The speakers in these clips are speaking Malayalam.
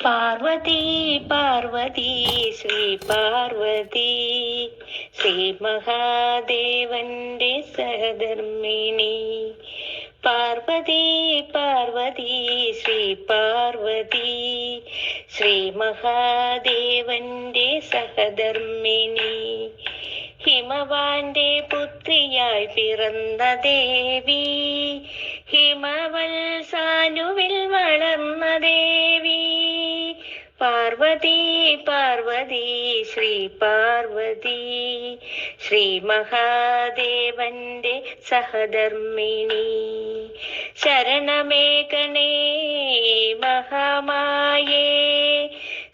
പാർവതി പാർവതി ശ്രീ പാർവതി ശ്രീ മഹാദേവന്റെ സഹധർമ്മിണി. പാർവതി പാർവതി ശ്രീ പാർവതി ശ്രീ മഹാദേവന്റെ സഹധർമ്മിണി. ഹിമവാന്റെ പുത്രിയായി പിറന്ന ദേവി, ഹിമവൽ സാനുവിൽ വളർന്ന ദേവി. പാർവതി പാർവതി ശ്രീ പാർവതി ശ്രീ മഹാദേവന്റെ സഹധർമ്മിണി. ശരണമേഘനേ മഹാമായേ,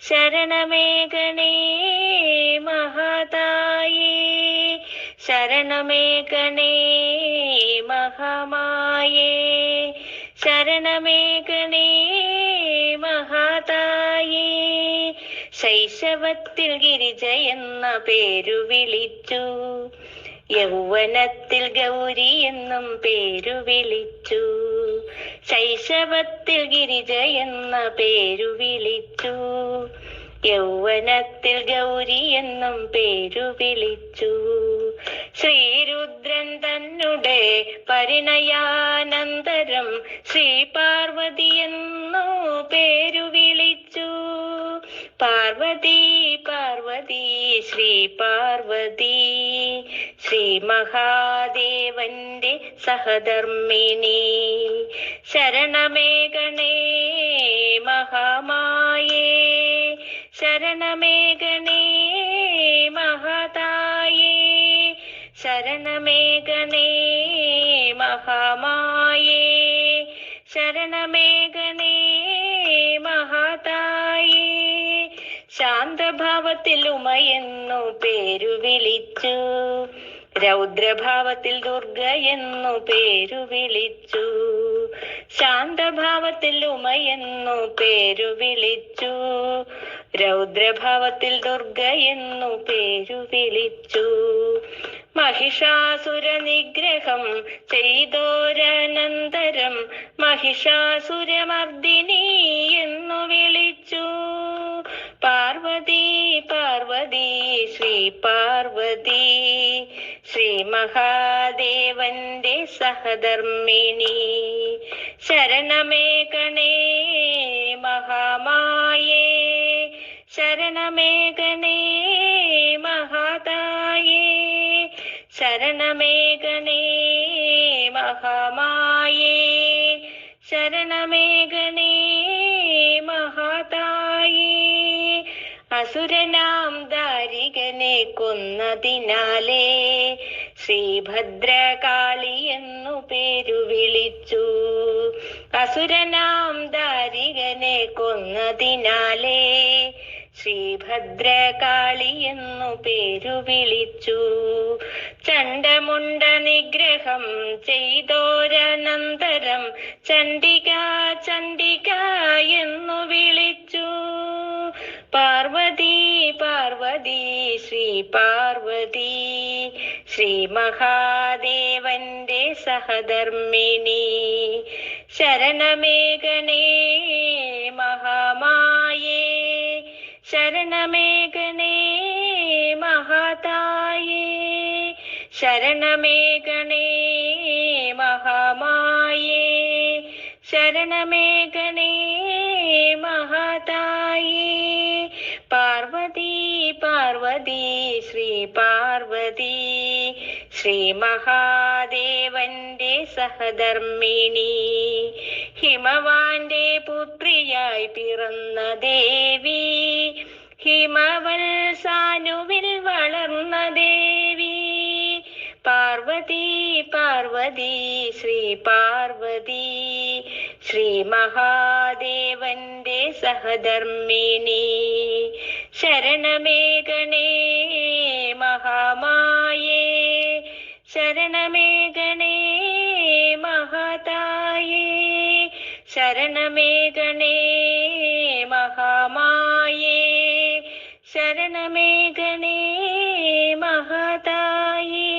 ശരണമേഘനേ മഹാതായേ, ശരണമേഘനേ മഹാമായേ, ശരണമേഘനേ മഹാതായേ. ശൈശവത്തിൽ ഗിരിജ എന്ന പേരു വിളിച്ചു, യൗവനത്തിൽ ഗൗരി എന്നും പേരു വിളിച്ചു. ശൈശവത്തിൽ ഗിരിജ എന്ന പേരു വിളിച്ചു, യൗവനത്തിൽ ഗൗരി എന്നും പേരു വിളിച്ചു. ശ്രീരുദ്രൻ തന്നെ പരിണയാനന്തരം ശ്രീ പാർവതി എന്നു പേരു വിളിച്ചു. പാർവതി പാർവതി ശ്രീ പാർവതി ശ്രീ മഹാദേവന്റെ സഹധർമ്മിണി. ശരണമേഘനേ മഹാമായേ, ശരണമേഘനേ മഹാതായേ, ശരണമേഘനേ മഹാമായേ, ശരണമേഘനേ മഹാതായേ. ശാന്തഭാവത്തിൽ ഉമയെന്നു പേരു വിളിച്ചു, രൗദ്രഭാവത്തിൽ ദുർഗ എന്നു പേരു വിളിച്ചു. ശാന്തഭാവത്തിൽ ഉമയെന്നു പേരു വിളിച്ചു, രൗദ്രഭാവത്തിൽ ദുർഗ എന്നു പേരു വിളിച്ചു. മഹിഷാസുര നിഗ്രഹം ചെയ്തോരനന്തരം മഹിഷാസുരമർദിനി എന്നു വിളിച്ചു. പാർവതി പാർവതി ശ്രീ പാർവതി ശ്രീ മഹാദേവന്റെ സഹധർമ്മിണി. ശരണമേഘനേ മഹാമായേ, ശരണമേഘനേ മഹാതായേ, ശരണമേഘനേ മഹാമായേ, ശരണമേഘനേ മഹാതായേ. അസുരനാം ദാരികനെ കൊന്നതിനാലേ ശ്രീഭദ്രകാളി എന്നു പേരു വിളിച്ചു. അസുരനാം ദാരികനെ കൊന്നതിനാലേ ശ്രീഭദ്രകാളി എന്നു പേരു വിളിച്ചു. ചണ്ഡമുണ്ട നിഗ്രഹം ചെയ്തോരനന്തരം ചണ്ഡിക ചണ്ഡിക എന്നു വിളിച്ചു. പാർവതി പാർവതി ശ്രീ പാർവതി ശ്രീ മഹാദേവന്റെ സഹധർമ്മിണി. ശരണമേഘനേ മഹാമായേ, ശരണമേഘനേ മഹാതായേ, ശരണമേഘനേ മഹാമായേ, ശരണമേഘനേ മഹാതായേ. പാർവതി പാർവതി ശ്രീ പാർവതി ശ്രീ മഹാദേവന്റെ സഹധർമ്മിണി. ഹിമവാന്റെ പുത്രിയായി പിറന്ന ദേവി, ഹിമവൽ സാനുവിൽ വളർന്ന ദേവി. പാർവതി പാർവതി ശ്രീ പാർവതി ശ്രീ മഹാദേവന്റെ സഹധർമ്മിണി. ശരണമേഘനേ മഹാമായേ, ശരണമേഘനേ മഹാതായേ, ശരണമേഘനേ മഹാമായേ, ശരണമേഘനേ മഹാതായേ,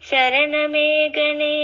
ശരണമേഘനേ